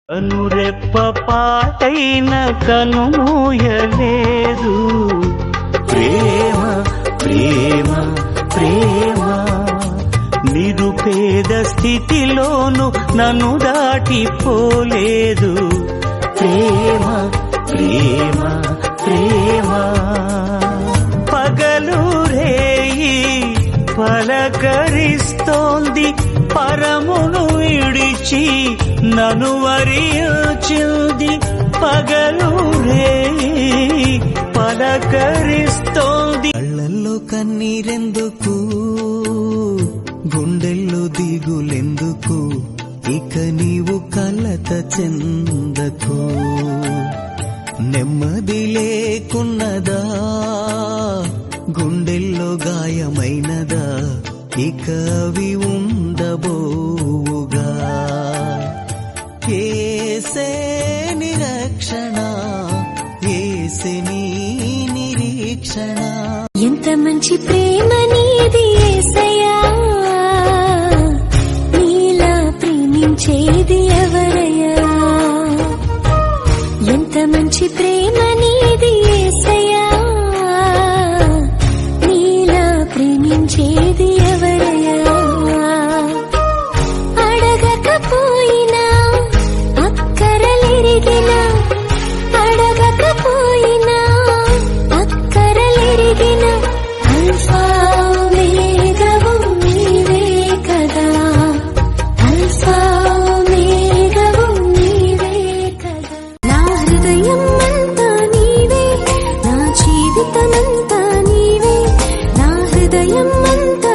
కనురెప్ప పాటైన కనుమూయలేదు. ప్రేమ ప్రేమ ప్రేమ నిరుపేద స్థితిలోను నన్ను దాటిపోలేదు. ప్రేమ ప్రేమ ప్రేమ పగలు రేయి పలకరిస్తోంది, పరమును విడిచి నన్ను వరించింది. పగలు రేయి పలకరిస్తోంది. కళ్ళల్లో కన్నీరెందుకు, గుండెల్లో దిగులెందుకు, ఇక నీవు కలత చెందకు. నెమ్మది లేకున్నదా, గుండెల్లో గాయమైనదా, ఇక అవి ఉండబోవుగా. ఏసే నిరక్షణ, ఏసే నీ నిరీక్షణ. ఎంత మంచి ప్రేమ నీది యేసయ్యా, నీలా ప్రేమించేది ఎవరయ్యా. ఎంత మంచి ప్రేమ నీది యేసయ్యా, నీలా ప్రేమించేది ఎవరయ్యా. అడగకపోయినా అక్కరలెరిగినా, అడగకపోయినా అక్కరలెరిగిన అల్ఫా ఓమేగావు నీవే కదా, అల్ఫా ఓమేగావు నీవే కదా. నా హృదయం అంతా నీవే, నా జీవితమంతా నీవే, నా హృదయం అంతా